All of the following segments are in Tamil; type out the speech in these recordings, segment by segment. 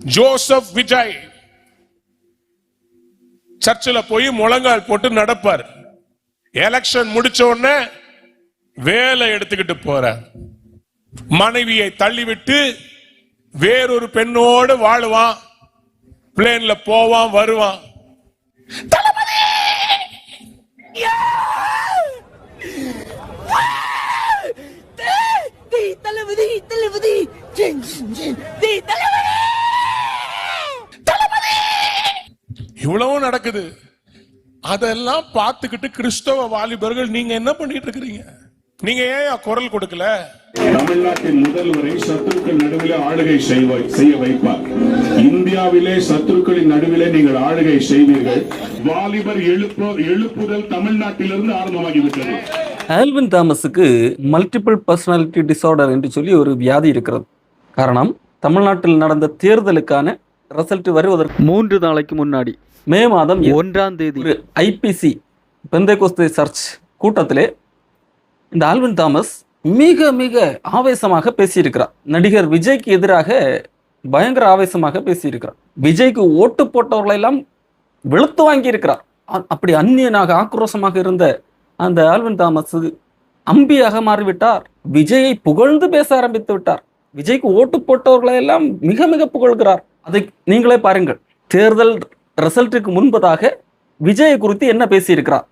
ஜோசப் விஜய் சர்ச்சில் போய் முழங்கால் போட்டு நடப்பார். எலெக்ஷன் முடிச்ச உடனே வேலை எடுத்துக்கிட்டு போறார். மனைவியை தள்ளிவிட்டு வேறொரு பெண்ணோடு வாழுவான். பிளேன்ல போவான் வருவான். இவ்வளவு நடக்குது. அதெல்லாம் பார்த்துக்கிட்டு கிறிஸ்தவ வாலிபர்கள் நீங்க என்ன பண்ணிட்டு இருக்கிறீங்க? நீங்க ஏன் குரல் கொடுக்கல? தமிழ்நாட்டின் முதல்வரை சத்துருக்கள் நடுவிலே ஆளுகை செய்ய வைப்பார். இந்தியாவிலே சத்துருக்களின் நடுவிலே நீங்கள் ஆளுகை செய்வீர்கள். வாலிபர் எழுப்புதல் தமிழ்நாட்டிலிருந்து ஆரம்பமாகிவிட்டது. ஆல்வின் தாமஸுக்கு மல்டிபிள் பர்சனாலிட்டி டிசார்டர் என்று சொல்லி ஒரு வியாதி இருக்கிறது. காரணம், தமிழ்நாட்டில் நடந்த தேர்தலுக்கான ரிசல்ட் வருவதற்கு 3 நாளைக்கு முன்னாடி மே மாதம் 1ஆம் தேதி ஒரு ஐபிசி பெந்தேகோஸ்தே சர்ச் கூட்டத்திலே இந்த ஆல்வின் தாமஸ் மிக மிக ஆவேசமாக பேசியிருக்கிறார். நடிகர் விஜய்க்கு எதிராக பயங்கர ஆவேசமாக பேசியிருக்கிறார். விஜய்க்கு ஓட்டு போட்டவர்களெல்லாம் வெளுத்து வாங்கி இருக்கிறார். அப்படி அந்நியனாக ஆக்ரோஷமாக இருந்த அந்த ஆல்வின் தாமஸ் அம்பியாக மாறிவிட்டார். விஜயை புகழ்ந்து பேச ஆரம்பித்து விட்டார். விஜய்க்கு ஓட்டு போட்டவர்களை எல்லாம் மிக மிக புகழ்கிறார். அதை நீங்களே பாருங்கள். தேர்தல் ரிசல்ட்டுக்கு முன்பதாக விஜயை குறித்து என்ன பேசியிருக்கிறார்?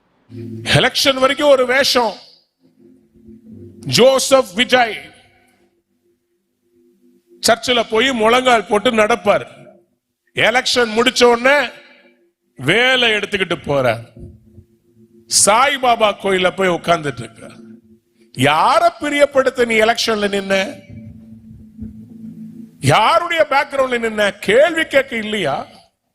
எலெக்ஷன் வரைக்கும் ஒரு வேஷம். ஜோசப் விஜய் சர்ச்சில் போய் முழங்கால் போட்டு நடப்பார். எலெக்ஷன் முடிச்ச உடனே வேலை எடுத்துக்கிட்டு போறார். சாய்பாபா கோயில போய் உட்கார்ந்துட்டு இருக்க. யார பிரியப்படுத்த நீ எலெக்ஷன்ல நின்ன? யாருடைய பேக்ரவுண்ட்ல நின்ன? கேள்வி கேட்க இல்லையா?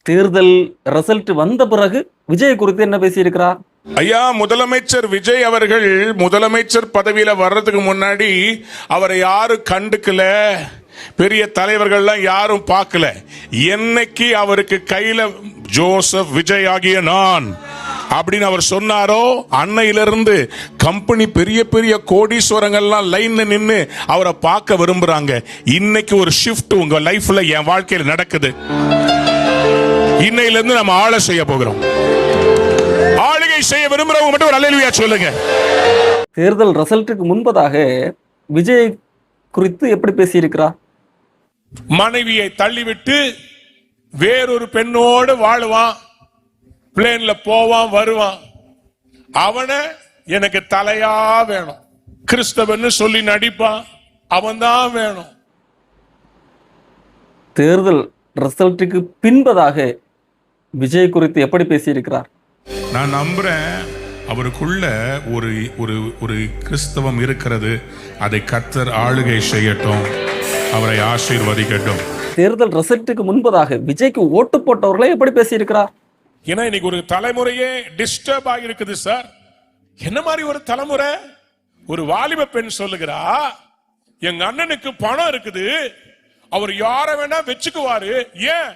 தேர்தல் ரிசல்ட் வந்த பிறகு விஜய் குறித்து என்ன பேசியிருக்கிறார்? ஐயா, முதலமைச்சர் விஜய் அவர்கள் முதலமைச்சர் பதவியில வர்றதுக்கு முன்னாடி அவரை யாரும் கண்டுக்கல, பெரிய தலைவர்கள்லாம் யாரும் பார்க்கல. என்னைக்கு அவருக்கு கையில ஜோசப் விஜய் ஆகிய நான் அப்படின்னு அவர் சொன்னாரோ அன்னையிலிருந்து கம்பெனி பெரிய பெரிய கோடீஸ்வரங்கள்லாம் லைன்ல நின்று அவரை பார்க்க விரும்புறாங்க. இன்னைக்கு ஒரு ஷிஃப்ட் உங்க லைஃப்ல என் வாழ்க்கையில் நடக்குது. இன்னையிலிருந்து நம்ம ஆள செய்ய போகிறோம். ஆளுகை செய்ய விரும்புறவங்க மட்டும் ஒரு அல்லேலூயா சொல்லுங்க. தேர்தல் ரிசல்ட்டுக்கு முன்பதாக விஜய் குறித்து எப்படி பேசியிருக்கிறார்? மனைவியை தள்ளிவிட்டு வேறொரு பெண்ணோடு வாழுவான். பிளேன்ல போவான் வருவான். அவனை எனக்கு தலையா வேணும். கிறிஸ்தவன்னு சொல்லி நடிப்பான். அவன் தான் வேணும். தேர்தல் ரிசல்ட்டுக்கு பின்பதாக விஜய் குறித்து எப்படி பேசியிருக்கிறார்? நான் நம்புறேன் அவருக்குள்ள ஒரு ஒரு ஒரு கிறிஸ்தவம் இருக்கிறது. அதை கர்த்தர் ஆளுகை செய்யட்டும், அவரை ஆசீர்வதிக்கட்டும். தேர்தல் ரிசல்ட்டுக்கு முன்பதாக விஜய்க்கு ஓட்டு போட்டவர்களை எப்படி பேசியிருக்கிறார்? ஏன்னா இன்னைக்கு ஒரு தலைமுறையே டிஸ்டர்ப் ஆகிருக்குது சார். என்ன மாதிரி ஒரு தலைமுறை? ஒரு வாலிப பெண் சொல்லுகிறா, எங்க அண்ணனுக்கு பணம் இருக்குது, அவர் யார வேணா வச்சுக்குவாரு, ஏன்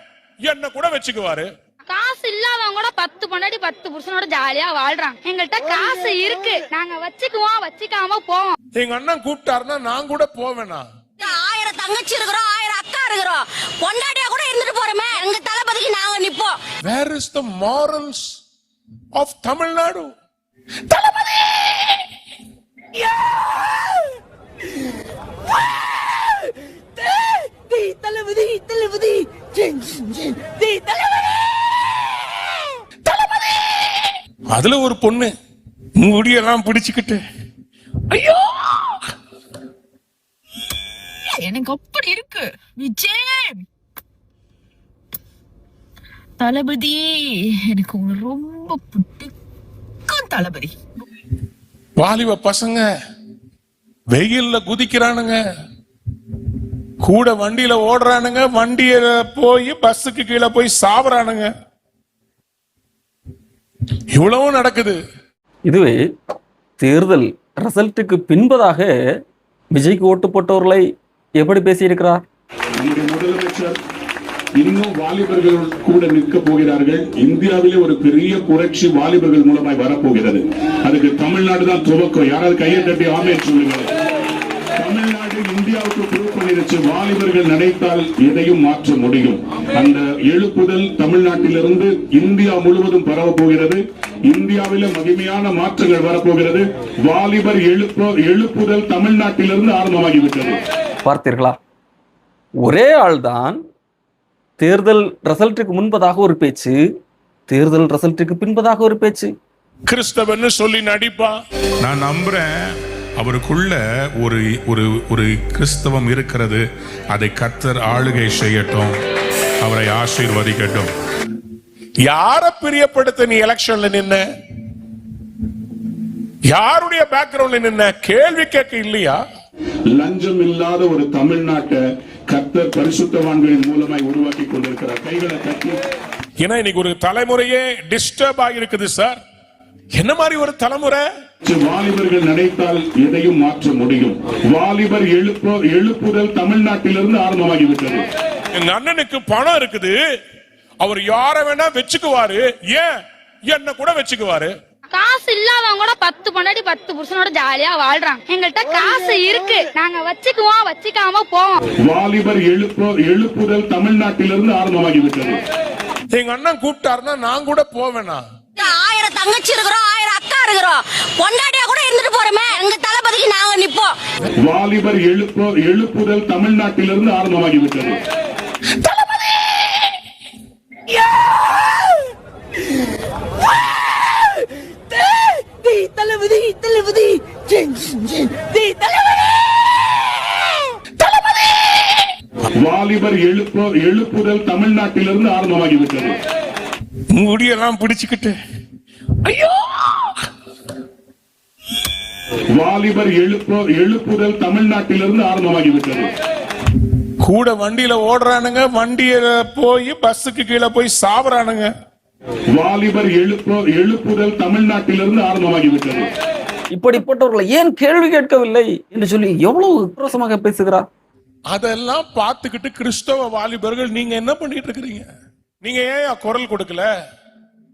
என்ன கூட வச்சுக்குவாரு. காசு இல்லாதவங்க கூட 10 பொண்டாட்டி 10 புருஷனோட ஜாலியா வாழ்றாங்க. எங்கள்கிட்ட காசு இருக்கு, நாங்க வச்சுக்குவோம், வச்சுக்காம போவோம். எங்க அண்ணன் கூப்பிட்டாருன்னா நான் கூட போவேனா? 1000 தங்கச்சி இருக்கிறோம், 1000 அக்கா இருக்கிறோம், பொண்டாட்டியா கூட இருந்துட்டு போறோமே. எங்க தளபதிக்கு நாங்க நிப்போம். Where is the morals of Tamil Nadu? தளபதி! தளபதி தளபதி தளபதி! அதுல ஒரு பொண்ணு முடியெல்லாம் பிடிச்சுக்கிட்டு, ஐயோ எனக்கு அப்படி இருக்கு விஜய் தளபதி, எனக்கு உங்களை ரொம்ப பிடிக்கும் தளபதி. வாலிப பசங்க வெயில்ல குதிக்கிறானுங்க, கூட வண்டியில ஓடுறானுங்க, வண்டியில போய் பஸ்ஸுக்கு கீழே போய் சாவறானுங்க. இவ்வளவு நடக்குது. இதுவே தேர்தல் ரிசல்ட்டுக்கு பின்பதாக விஜய்க்கு ஓட்டு போட்டவர்களை எப்படி பேசியிருக்கிறார்? நம்முடைய முதலமைச்சர் இன்னும் வாலிபர்கள் கூட நிற்க போகிறார்கள். இந்தியாவிலே ஒரு பெரிய புரட்சி வாலிபர்கள் மூலமாய் வரப்போகிறது. அதுக்கு தமிழ்நாடு தான் துவக்கம். யாராவது கையை தட்டி ஆமென் சொல்லுங்க. தமிழ்நாடு இந்தியாவுக்கு ப்ரூவ் பண்ணி சொல்லிடுச்சு, வாலிபர்கள் நினைத்தால் எதையும் மாற்ற முடியும். அந்த எழுப்புதல் தமிழ்நாட்டிலிருந்து இந்தியா முழுவதும் பரவ போகிறது. இந்தியாவில மகிமையான மாற்றங்கள் வரப்போகிறது. வாலிபர் எழுப்புதல் தமிழ்நாட்டிலிருந்து ஆரம்பமாகிவிட்டது. பார்த்தீர்களா? ஒரே ஆள்தான் தேர்தல் ரிசல்ட்டுக்கு முன்பதாக ஒரு பேச்சு, தேர்தல் ரிசல்ட்டுக்கு பின்பதாக ஒரு பேச்சு. கிறிஸ்தவன்னு சொல்லி நடிப்பா. நான் நம்புறேன் அவருக்குள்ள ஒரு ஒரு ஒரு கிறிஸ்தவம் இருக்கிறது. அதை கர்த்தர் ஆளுகை செய்யட்டும், அவரை ஆசீர்வதிக்கட்டும். யார பிரியப்படுத்த நீ எலெக்ஷன்ல நின்ன? யாருடைய பேக்ரவுண்ட்ல நின்ன? கேள்வி கேட்க இல்லையா? லஞ்சம் இல்லாத ஒரு தமிழ்நாட்டை கர்த்தர் பரிசுத்தவான்களின் மூலமாய் உருவாக்கி கொண்டிருக்கிறார். கைகளை தட்டி. ஏன்னா இன்னைக்கு ஒரு தலைமுறையே டிஸ்டர்ப் ஆகிருக்குது சார். என்ன மாதிரி ஒரு தலைமுறை? வாலிபர்கள் நினைத்தால் எதையும் மாற்ற முடியும். வாலிபர் எழுப்புதல் தமிழ்நாட்டிலிருந்து ஆரம்பமாகிவிட்டது. எங்க அண்ணனுக்கு பணம் இருக்குது, அவர் யார வேணா வச்சுக்குவாரு. ஏன் என்ன கூட வச்சுக்குவாரு. காசு இல்லாதவங்க கூட 10 பொண்டாட்டி 10 புருஷனோட ஜாலியா வாழ்றாங்க. எங்கள்கிட்ட காசு இருக்கு, நாங்க வச்சுக்குவோம், வச்சுக்காம போவோம். வாலிபர் எழுப்புதல் தமிழ்நாட்டிலிருந்து ஆரம்பமாகிவிட்டது. எங்க அண்ணன் கூப்பிட்டாருன்னா நான் கூட போவேனா? 1000 தங்கச்சி இருக்கிறோம், 1000 அக்கா இருக்கிறோம், பொண்டாட்டியா கூட இருந்துட்டு போறோமே. எங்க தளபதிக்கு நாங்க நிப்போம். வாலிபர் எழுப்புதல் தமிழ்நாட்டிலிருந்து ஆரம்பமாகிவிட்டது. வாலிபர் எழுப்புதல் தமிழ்நாட்டிலிருந்து ஆரம்பமாகிவிட்டது. முடியெல்லாம் பிடிச்சுக்கிட்டு ஐயோ. வாலிபர் எழுப்புதல் தமிழ்நாட்டிலிருந்து ஆரம்பமாகிவிட்டது. கூட வண்டியில ஓடுறானுங்க, வண்டியில போய் பஸ்ஸுக்கு கீழே போய் சாவறானுங்க. வாலிபர் எழுப்புதல் தமிழ்நாட்டிலிருந்து ஆரம்பமாகிவிட்டது. இப்படிப்பட்டவர்களை ஏன் கேள்வி கேட்கவில்லை என்று சொல்லி எவ்வளவு உக்ரோஷமாக பேசுகிறார். அதெல்லாம் பார்த்துக்கிட்டு கிறிஸ்தவ வாலிபர்கள் நீங்க என்ன பண்ணிட்டு இருக்கிறீங்க? நீங்க ஏன் குரல் கொடுக்கல?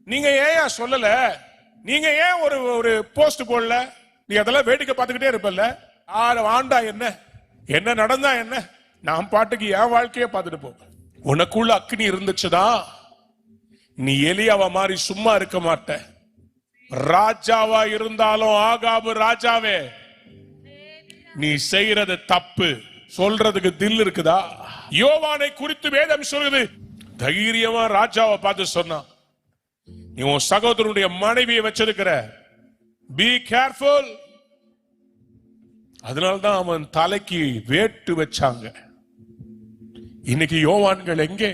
நீங்க ஏன் சொல்லல? நீங்க ஏன் ஒரு போஸ்ட் போடல? நீ அதெல்லாம் வேடிக்கை பார்த்துக்கிட்டே இருப்பல்ல. ஆண்டா என்ன என்ன நடந்தா என்ன, நான் பாட்டுக்கு என் வாழ்க்கைய பார்த்துட்டு போ. உனக்குள்ள அக்னி இருந்துச்சுதா நீ எலியாவ மாதிரி சும்மா இருக்க மாட்ட. ராஜாவா இருந்தாலும் ஆகாபு ராஜாவே, நீ செய்யறது தப்பு, சொல்றதுக்கு தில் இருக்குதா? யோவானை குறித்து வேதம் சொல்லுது, தைரியமா ராஜாவை பார்த்து சொன்னான், நீ உன் சகோதரனுடைய மனைவியை வச்சிருக்கிற, பி கேர்ஃபுல். அதனால்தான் அவன் தலைக்கு வேட்டு வச்சாங்க. இன்னைக்கு யோவான்கள் எங்கே?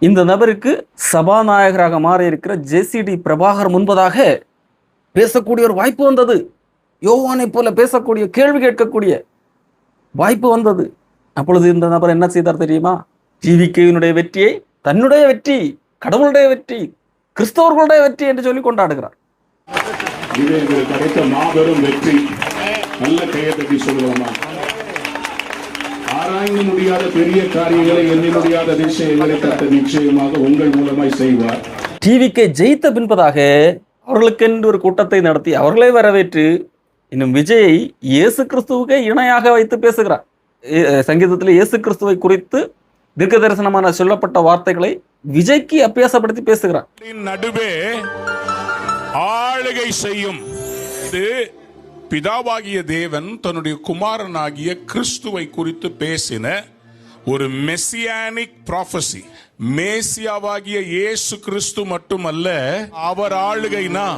இந்த நபருக்கு சபாநாயகராக மாறி இருக்கிற ஜேசிடி பிரபாகர் முன்பதாக பேசக்கூடிய ஒரு வாய்ப்பு வந்தது. யோவானை போல பேசக்கூடிய, கேள்வி கேட்கக்கூடிய வாய்ப்பு வந்தது. அப்பொழுது இந்த நபர் என்ன செய்தார் தெரியுமா? டிவிகேவினுடைய வெற்றியை தன்னுடைய வெற்றி, கடவுளுடைய வெற்றி, கிறிஸ்தவர்களுடைய வெற்றி என்று சொல்லி கொண்டாடுகிறார். இது எங்களுக்கு கிடைத்த மாபெரும் வெற்றி. நல்ல கையை தட்டி சொல்லுவோமா? ஆராய்ந்து முடியாத பெரிய காரியங்களை, எண்ணி முடியாத விஷயங்களை கர்த்தர் நிச்சயமாக உங்கள் மூலமாய் செய்வார். டிவிகே ஜெயித்த பின்பதாக அவர்களுக்கென்று ஒரு கூட்டத்தை நடத்தி அவர்களை வரவேற்று இன்னும் விஜயை இயேசு கிறிஸ்துவுக்கே இணையாக வைத்து பேசுகிறார். சங்கீதத்தில் இயேசு கிறிஸ்துவை குறித்து தீர்க்க தரிசனமான சொல்லப்பட்ட வார்த்தைகளை விஜய்க்கு அபியாசப்படுத்தி பேசுகிறார். நடுவே ஆளுகை செய்யும் பிதாவாகிய தேவன் தன்னுடைய குமாரனாகிய கிறிஸ்துவை குறித்து பேசின ஒரு மெசியானிக் ப்ராஃபசி. மேசியாவாகிய இயேசு கிறிஸ்து மட்டுமல்ல, அவர் ஆளுகைனா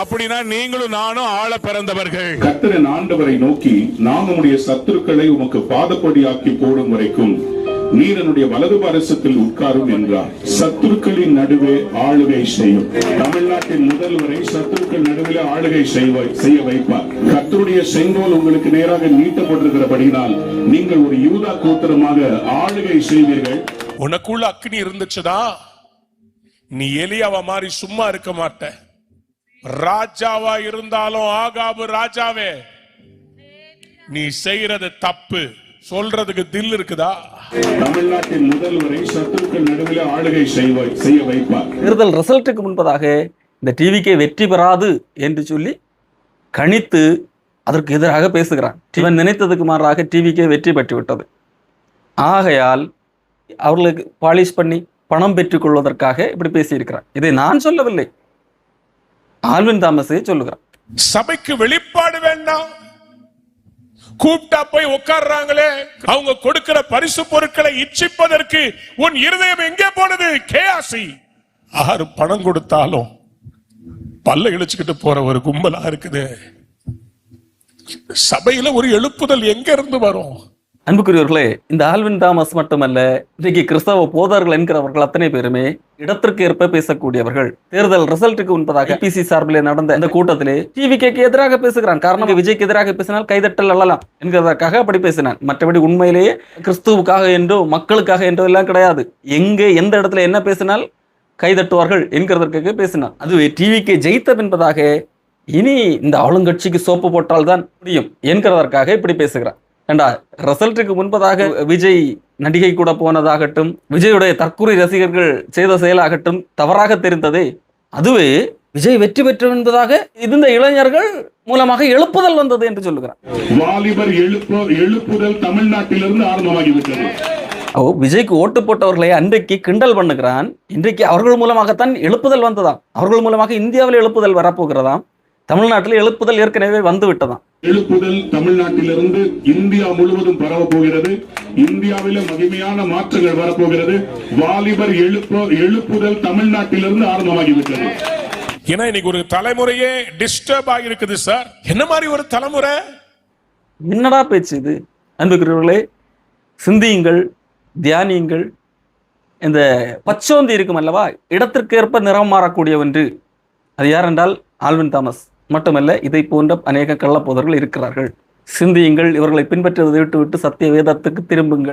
அப்படின்னா நீங்களும் நானும் ஆள பிறந்தவர்கள். கர்த்தரின் ஆண்டவரை நோக்கி, நான் உம்முடைய சத்துருக்களை உமக்கு பாதப்படியாக்கி போடும் வரைக்கும் நீர் என்னுடைய வலது பாரசத்தில் உட்காரும் என்றார். சத்துருக்களின் நடுவே ஆளுகை செய்யும். தமிழ்நாட்டின் முதல்வரை சத்துருக்கள் நடுவில் ஆளுகை செய்ய வைப்பார். கர்த்தருடைய செங்கோல் உங்களுக்கு நேராக நீட்டப்பட்டிருக்கிறபடினால் நீங்கள் ஒரு யூதா கோத்திரமாக ஆளுகை செய்வீர்கள். உனக்குள்ள அக்னி இருந்துச்சுதா நீ எலியாவ மாதிரி சும்மா இருக்க மாட்ட. ராஜாவா இருந்தாலும் ஆகாபு ராஜாவே, நீ செய்யறது தப்பு, சொல்றதுக்கு தில் இருக்குதா? தமிழ்நாட்டின் முதல்வரை சத்துருக்கள் நடுவில் ஆளுகை செய்ய வைப்பார். தேர்தல் ரிசல்ட்டுக்கு முன்பதாக இந்த டிவிகே வெற்றி பெறாது என்று சொல்லி கணித்து அதற்கு எதிராக பேசுகிறான். இவன் நினைத்ததுக்கு மாறாக டிவிக்கே வெற்றி பெற்று விட்டது. ஆகையால் அவர்களுக்கு பாலிஷ் பண்ணி பணம் பெற்றுக் கொள்வதற்காக இப்படி பேசியிருக்கிறான். இதை நான் சொல்லவில்லை, ஆல்வின் தாமஸே சொல்லுகிறான். சபைக்கு வெளிப்பாடு வேண்டாம், கூப்பிட்டா போய் உட்கார்றாங்களே, அவங்க கொடுக்கிற பரிசு பொருட்களை இச்சிப்பதற்கு உன் இருதயம் எங்கே போனது? கேயாசி. ஆறு பணம் கொடுத்தாலும் பல்ல இழிச்சுக்கிட்டு போற ஒரு கும்பலா இருக்குது. சபையில ஒரு எழுப்புதல் எங்க இருந்து வரும்? அன்புக்குரியவர்களே, இந்த ஆல்வின் தாமஸ் மட்டுமல்ல, இன்றைக்கு கிறிஸ்தவ போதர்கள் என்கிறவர்கள் அத்தனை பேருமே இடத்திற்கு ஏற்ப பேசக்கூடியவர்கள். தேர்தல் ரிசல்ட்டுக்கு முன்பதாக பிசி சார்பில் நடந்த இந்த கூட்டத்திலே டிவிக்கு எதிராக பேசுகிறான். காரணம், விஜய்க்கு எதிராக பேசினால் கைதட்டல் அள்ளலாம் என்கிறதற்காக அப்படி பேசினான். மற்றபடி உண்மையிலேயே கிறிஸ்துவுக்காக என்றோ மக்களுக்காக என்றோ எல்லாம் கிடையாது. எங்கே எந்த இடத்துல என்ன பேசினால் கைதட்டுவார்கள் என்கிறதற்காக பேசினான். அதுவே டிவிக்கு ஜெயித்த என்பதாக இனி இந்த ஆளுங்கட்சிக்கு சோப்பு போட்டால் தான் முடியும் என்கிறதற்காக இப்படி பேசுகிறான். ஏண்டா, ரிசல்ட்டுக்கு முன்பதாக விஜய் நடிகை கூட போனதாகட்டும், விஜயுடைய தற்கொலை ரசிகர்கள் செய்த செயலாகட்டும் தவறாக தெரிந்ததே. அதுவே விஜய் வெற்றி பெற்று என்பதாக இருந்த இளைஞர்கள் மூலமாக எழுப்புதல் வந்தது என்று சொல்லுகிறார். வாலிபர் எழுப்புதல் தமிழ்நாட்டிலிருந்து ஆரம்பமாகிவிட்டது. விஜய்க்கு ஓட்டு போட்டவர்களை அன்றைக்கு கிண்டல் பண்ணுகிறான். இன்றைக்கு அவர்கள் மூலமாகத்தான் எழுப்புதல் வந்ததாம். அவர்கள் மூலமாக இந்தியாவில் எழுப்புதல் வரப்போகிறதாம். தமிழ்நாட்டில் எழுப்புதல் ஏற்கனவே வந்து விட்டதாம். எழுப்புதல் தமிழ்நாட்டிலிருந்து இந்தியா முழுவதும் பரவ போகிறது. இந்தியாவில மகிமையான மாற்றங்கள் வரப்போகிறது. வாலிபர் எழுப்புதல் தமிழ்நாட்டிலிருந்து ஆரம்பமாகிவிட்டது. ஏன்னா இன்னைக்கு ஒரு தலைமுறையே டிஸ்டர்ப் ஆகிருக்குது சார். என்ன மாதிரி ஒரு தலைமுறை? என்னடா பேச்சு இது? அன்புக்குரியவர்களே, சிந்தியுங்கள், தியானியுங்கள். இந்த பச்சோந்தி இருக்கும் அல்லவா, இடத்திற்கேற்ப நிறம் மாறக்கூடிய ஒன்று. அது யார் என்றால் ஆல்வின் தாமஸ் மட்டுமல்ல, இதை போன்ற அநேக கள்ளப்போதர்கள் இருக்கிறார்கள். சிந்தியுங்கள், இவர்களை பின்பற்றுவதை விட்டுவிட்டு சத்திய வேதத்துக்கு திரும்புங்கள்.